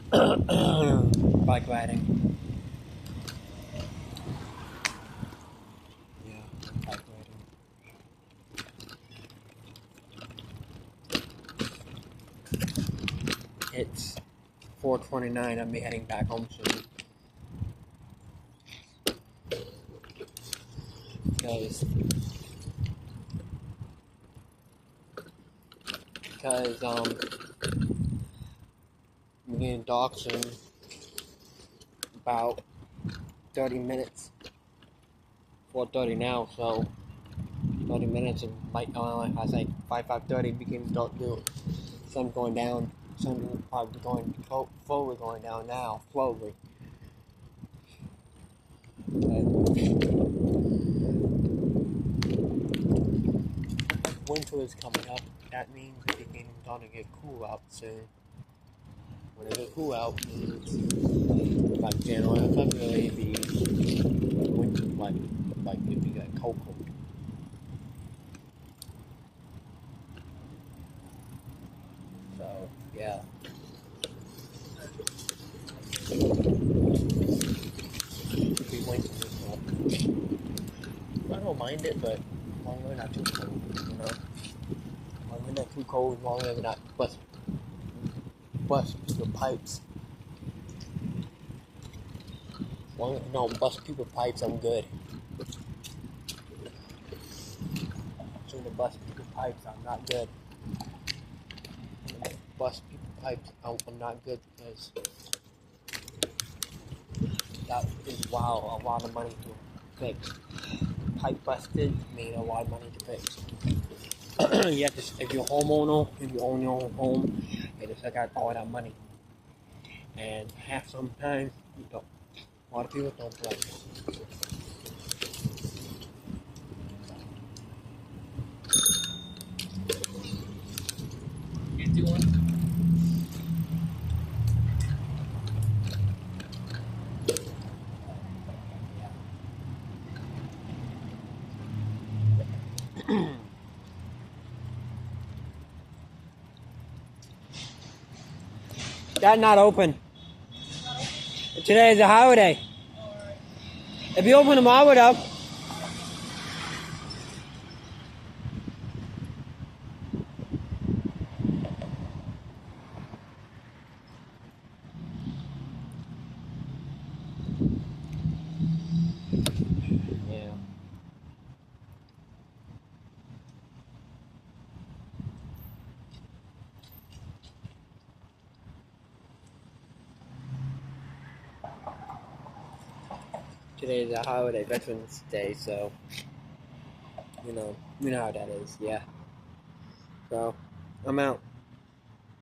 Bike riding. Yeah, bike riding. It's 4:29. I'm heading back home soon. Because I'm getting docked in about 30 minutes. 4:30 now, so 30 minutes and might I say 5:30 became dark noon. Sun going down. Sun probably slowly going down now, slowly. Winter is coming up. That means it's beginning to get cool out soon. When it gets cool out, means like January, February, be winter, like if you got cold. So yeah. It'd be winter as well. I don't mind it, but as long as we're not too cold, you know. As long as we're not too cold, as long as we're not bust the pipes. As long as we don't bust people's pipes, I'm good. So to bust people's pipes, I'm not good. Bust people's pipes, I'm not good because that is wow, a lot of money to fix. Pipe busted made a lot of money to fix. You have to, if you're a homeowner, if you own your own home, you just got all that money. And sometimes you don't. A lot of people don't play. You do one? That's not open. Today is a holiday. If you open tomorrow, though. Yeah. Today is a holiday, Veterans Day, so you know how that is. Yeah. So I'm out.